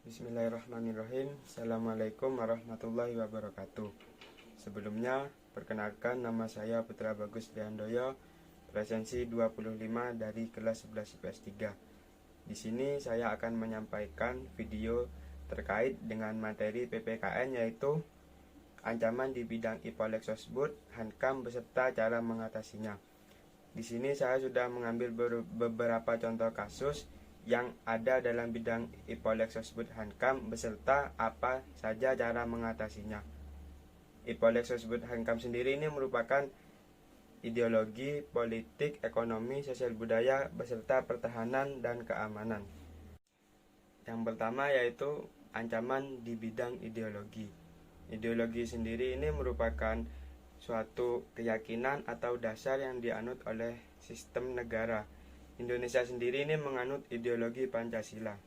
Bismillahirrahmanirrahim. Assalamualaikum warahmatullahi wabarakatuh. Sebelumnya, perkenalkan nama saya Putra Bagus Liandoyo, presensi 25 dari kelas 11 IPS 3. Di sini saya akan menyampaikan video terkait dengan materi PPKN, yaitu ancaman di bidang IPOLEK-Sosbud, Hankam beserta cara mengatasinya. Di sini saya sudah mengambil beberapa contoh kasus yang ada dalam bidang IPOLEK-Sosbud Hankam beserta apa saja cara mengatasinya. IPOLEK-Sosbud Hankam sendiri ini merupakan ideologi, politik, ekonomi, sosial budaya beserta pertahanan dan keamanan. Yang pertama yaitu ancaman di bidang ideologi. Ideologi sendiri ini merupakan suatu keyakinan atau dasar yang dianut oleh sistem negara. Indonesia sendiri ini menganut ideologi Pancasila.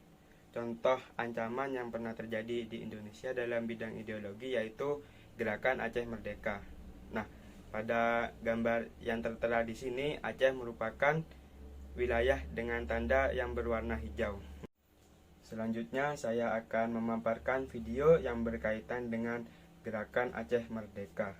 Contoh ancaman yang pernah terjadi di Indonesia dalam bidang ideologi yaitu Gerakan Aceh Merdeka. Nah, pada gambar yang tertera di sini, Aceh merupakan wilayah dengan tanda yang berwarna hijau. Selanjutnya, saya akan memaparkan video yang berkaitan dengan Gerakan Aceh Merdeka.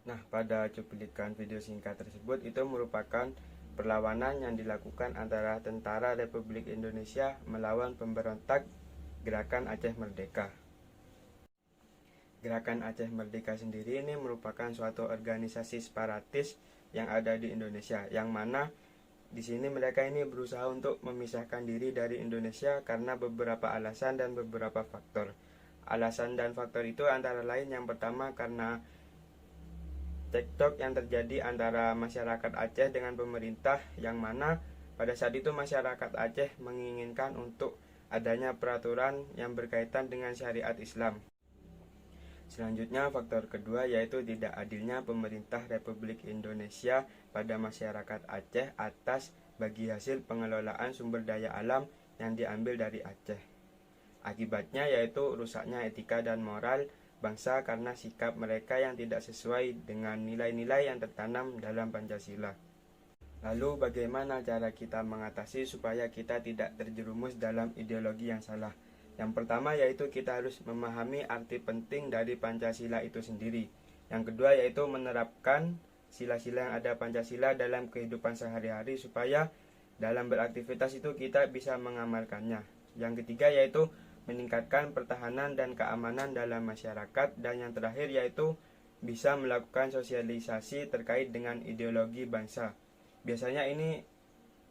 Nah, pada cuplikan video singkat tersebut itu merupakan perlawanan yang dilakukan antara tentara Republik Indonesia melawan pemberontak Gerakan Aceh Merdeka. Gerakan Aceh Merdeka sendiri ini merupakan suatu organisasi separatis yang ada di Indonesia, yang mana di sini mereka ini berusaha untuk memisahkan diri dari Indonesia karena beberapa alasan dan beberapa faktor. Alasan dan faktor itu antara lain yang pertama karena cekcok yang terjadi antara masyarakat Aceh dengan pemerintah, yang mana pada saat itu masyarakat Aceh menginginkan untuk adanya peraturan yang berkaitan dengan syariat Islam. Selanjutnya, faktor kedua yaitu tidak adilnya pemerintah Republik Indonesia pada masyarakat Aceh atas bagi hasil pengelolaan sumber daya alam yang diambil dari Aceh. Akibatnya yaitu rusaknya etika dan moral bangsa karena sikap mereka yang tidak sesuai dengan nilai-nilai yang tertanam dalam Pancasila. Lalu bagaimana cara kita mengatasi supaya kita tidak terjerumus dalam ideologi yang salah? Yang pertama yaitu kita harus memahami arti penting dari Pancasila itu sendiri. Yang kedua yaitu menerapkan sila-sila yang ada Pancasila dalam kehidupan sehari-hari supaya dalam beraktivitas itu kita bisa mengamalkannya. Yang ketiga yaitu meningkatkan pertahanan dan keamanan dalam masyarakat, dan yang terakhir yaitu bisa melakukan sosialisasi terkait dengan ideologi bangsa. Biasanya ini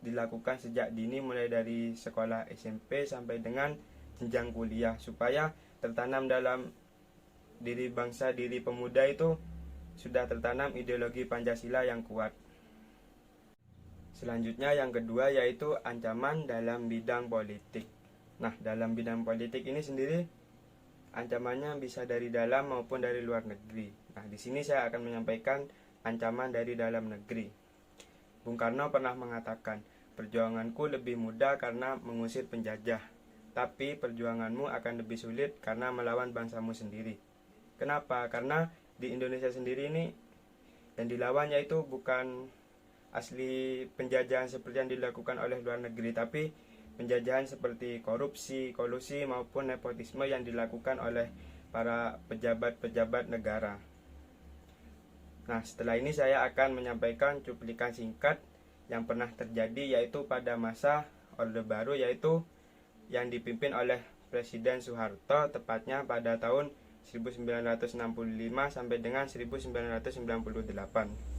dilakukan sejak dini, mulai dari sekolah SMP sampai dengan jenjang kuliah, supaya tertanam dalam diri bangsa, diri pemuda itu sudah tertanam ideologi Pancasila yang kuat. Selanjutnya yang kedua yaitu ancaman dalam bidang politik. Nah, dalam bidang politik ini sendiri ancamannya bisa dari dalam maupun dari luar negeri. Nah, di sini saya akan menyampaikan ancaman dari dalam negeri. Bung Karno pernah mengatakan, "Perjuanganku lebih mudah karena mengusir penjajah, tapi perjuanganmu akan lebih sulit karena melawan bangsamu sendiri." Kenapa? Karena di Indonesia sendiri ini yang dilawan yaitu bukan asli penjajahan seperti yang dilakukan oleh luar negeri, tapi penjajahan seperti korupsi, kolusi maupun nepotisme yang dilakukan oleh para pejabat-pejabat negara. Nah, setelah ini saya akan menyampaikan cuplikan singkat yang pernah terjadi yaitu pada masa Orde Baru, yaitu yang dipimpin oleh Presiden Soeharto, tepatnya pada tahun 1965 sampai dengan 1998.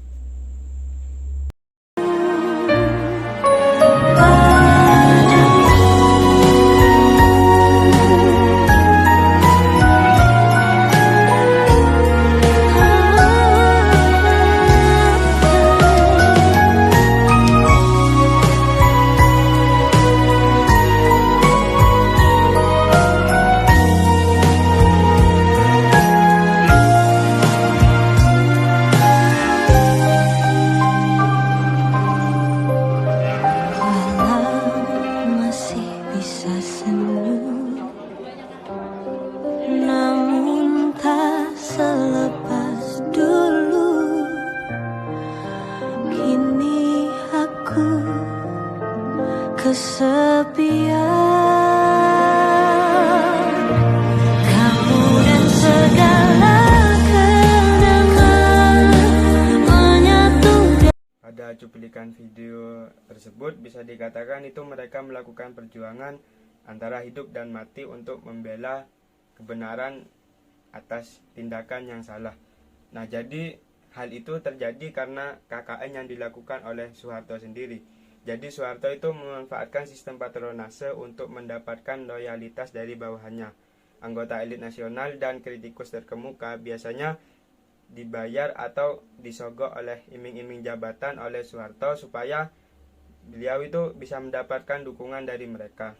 kesepian, kamu dan segala kenangan menyatu. Pada cuplikan video tersebut bisa dikatakan itu mereka melakukan perjuangan antara hidup dan mati untuk membela kebenaran atas tindakan yang salah. Nah, jadi hal itu terjadi karena KKN yang dilakukan oleh Soeharto sendiri. Jadi Soeharto itu memanfaatkan sistem patronase untuk mendapatkan loyalitas dari bawahannya. Anggota elit nasional dan kritikus terkemuka biasanya dibayar atau disogok oleh iming-iming jabatan oleh Soeharto supaya beliau itu bisa mendapatkan dukungan dari mereka.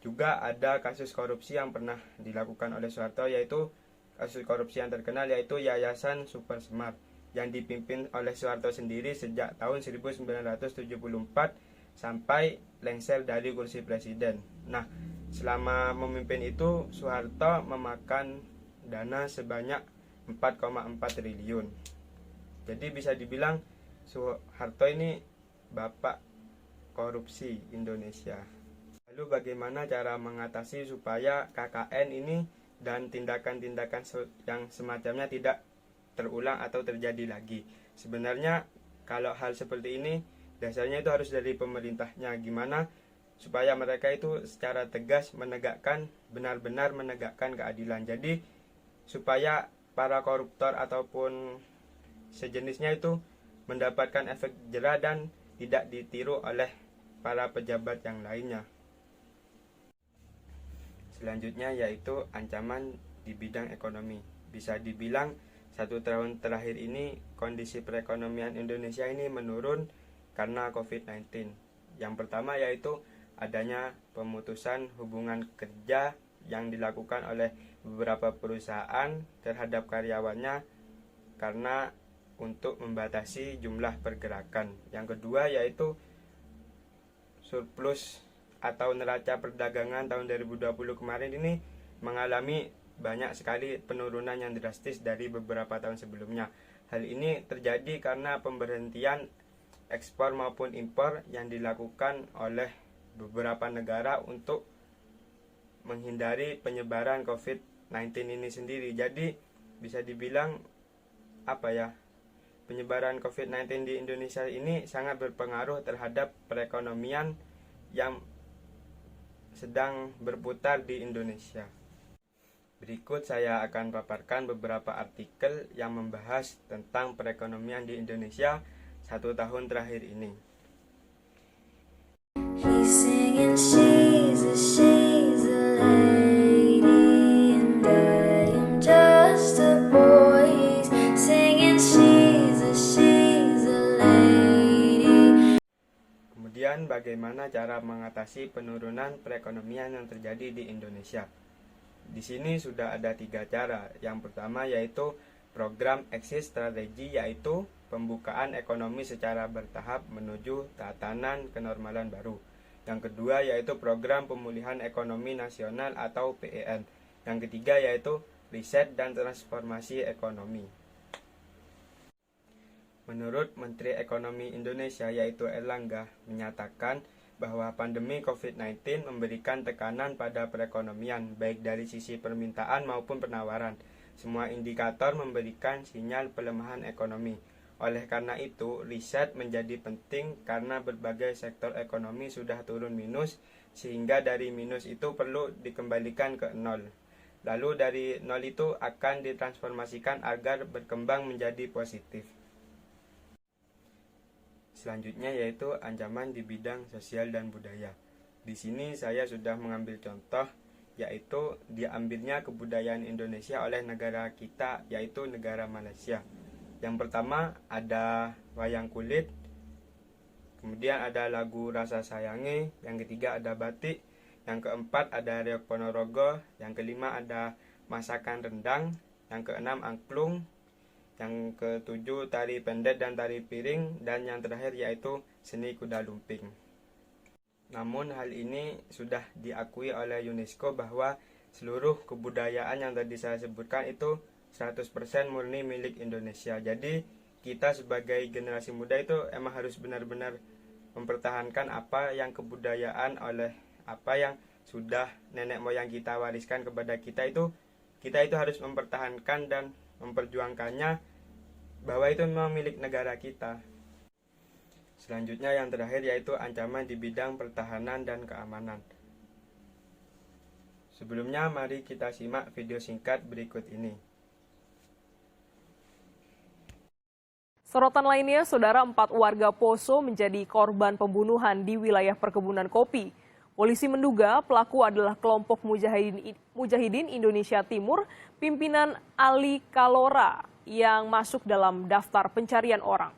Juga ada kasus korupsi yang pernah dilakukan oleh Soeharto, yaitu kasus korupsi yang terkenal yaitu Yayasan Super Semar yang dipimpin oleh Soeharto sendiri sejak tahun 1974 sampai lengser dari kursi presiden. Nah, selama memimpin itu Soeharto memakan dana sebanyak 4,4 triliun. Jadi bisa dibilang Soeharto ini bapak korupsi Indonesia. Lalu bagaimana cara mengatasi supaya KKN ini dan tindakan-tindakan yang semacamnya tidak terulang atau terjadi lagi? Sebenarnya kalau hal seperti ini dasarnya itu harus dari pemerintahnya. Gimana supaya mereka itu secara tegas benar-benar menegakkan keadilan. Jadi supaya para koruptor ataupun sejenisnya itu mendapatkan efek jera dan tidak ditiru oleh para pejabat yang lainnya. Selanjutnya yaitu ancaman di bidang ekonomi. Bisa dibilang 1 tahun terakhir ini kondisi perekonomian Indonesia ini menurun karena COVID-19. Yang pertama yaitu adanya pemutusan hubungan kerja yang dilakukan oleh beberapa perusahaan terhadap karyawannya karena untuk membatasi jumlah pergerakan. Yang kedua yaitu surplus atau neraca perdagangan tahun 2020 kemarin ini mengalami banyak sekali penurunan yang drastis dari beberapa tahun sebelumnya. Hal ini terjadi karena pemberhentian ekspor maupun impor yang dilakukan oleh beberapa negara untuk menghindari penyebaran COVID-19 ini sendiri. Jadi bisa dibilang penyebaran COVID-19 di Indonesia ini sangat berpengaruh terhadap perekonomian yang sedang berputar di Indonesia. Berikut saya akan paparkan beberapa artikel yang membahas tentang perekonomian di Indonesia 1 tahun terakhir ini. Kemudian bagaimana cara mengatasi penurunan perekonomian yang terjadi di Indonesia? Di sini sudah ada 3 cara. Yang pertama yaitu program exit strategi, yaitu pembukaan ekonomi secara bertahap menuju tatanan kenormalan baru. Yang kedua yaitu program pemulihan ekonomi nasional atau PEN. Yang ketiga yaitu riset dan transformasi ekonomi. Menurut Menteri Ekonomi Indonesia yaitu Erlangga menyatakan bahwa pandemi COVID-19 memberikan tekanan pada perekonomian baik dari sisi permintaan maupun penawaran. Semua indikator memberikan sinyal pelemahan ekonomi. Oleh karena itu, riset menjadi penting karena berbagai sektor ekonomi sudah turun minus, sehingga dari minus itu perlu dikembalikan ke nol. Lalu dari nol itu akan ditransformasikan agar berkembang menjadi positif. Selanjutnya yaitu ancaman di bidang sosial dan budaya. Di sini saya sudah mengambil contoh, yaitu diambilnya kebudayaan Indonesia oleh negara kita, yaitu negara Malaysia. Yang pertama ada wayang kulit, kemudian ada lagu Rasa Sayange, yang ketiga ada batik, yang keempat ada reok Ponorogo, yang kelima ada masakan rendang, yang keenam angklung, yang ketujuh tari pendet dan tari piring, dan yang terakhir yaitu seni kuda lumping. Namun hal ini sudah diakui oleh UNESCO bahwa seluruh kebudayaan yang tadi saya sebutkan itu 100% murni milik Indonesia. Jadi kita sebagai generasi muda itu emang harus benar-benar mempertahankan apa yang kebudayaan oleh apa yang sudah nenek moyang kita wariskan kepada kita itu harus mempertahankan dan memperjuangkannya, bahwa itu memang milik negara kita. Selanjutnya yang terakhir yaitu ancaman di bidang pertahanan dan keamanan. Sebelumnya mari kita simak video singkat berikut ini. Sorotan lainnya, saudara, 4 warga Poso menjadi korban pembunuhan di wilayah perkebunan kopi. Polisi menduga pelaku adalah kelompok Mujahidin Indonesia Timur, pimpinan Ali Kalora yang masuk dalam daftar pencarian orang.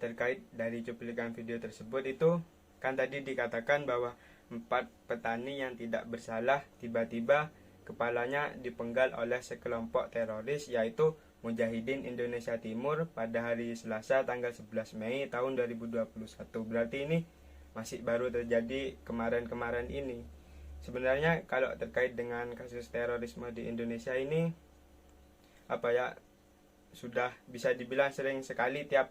Terkait dari cuplikan video tersebut itu kan tadi dikatakan bahwa 4 petani yang tidak bersalah tiba-tiba kepalanya dipenggal oleh sekelompok teroris yaitu Mujahidin Indonesia Timur pada hari Selasa tanggal 11 Mei tahun 2021. Berarti ini masih baru terjadi kemarin-kemarin ini. Sebenarnya kalau terkait dengan kasus terorisme di Indonesia ini sudah bisa dibilang sering sekali, tiap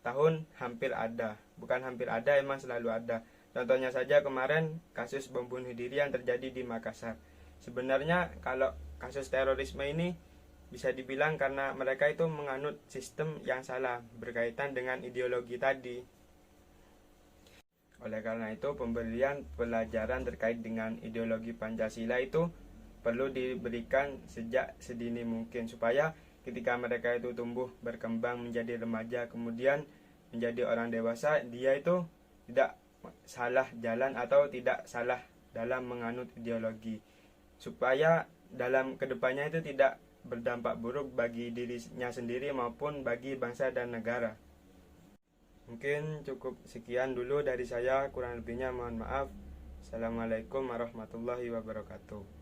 tahun hampir ada, bukan hampir ada, emang selalu ada. Contohnya saja kemarin kasus bom bunuh diri yang terjadi di Makassar. Sebenarnya kalau kasus terorisme ini bisa dibilang karena mereka itu menganut sistem yang salah berkaitan dengan ideologi tadi. Oleh karena itu pemberian pelajaran terkait dengan ideologi Pancasila itu perlu diberikan sejak sedini mungkin, supaya ketika mereka itu tumbuh berkembang menjadi remaja kemudian menjadi orang dewasa, dia itu tidak salah jalan atau tidak salah dalam menganut ideologi, supaya dalam kedepannya itu tidak berdampak buruk bagi dirinya sendiri maupun bagi bangsa dan negara. Mungkin cukup sekian dulu dari saya, kurang lebihnya mohon maaf. Assalamualaikum warahmatullahi wabarakatuh.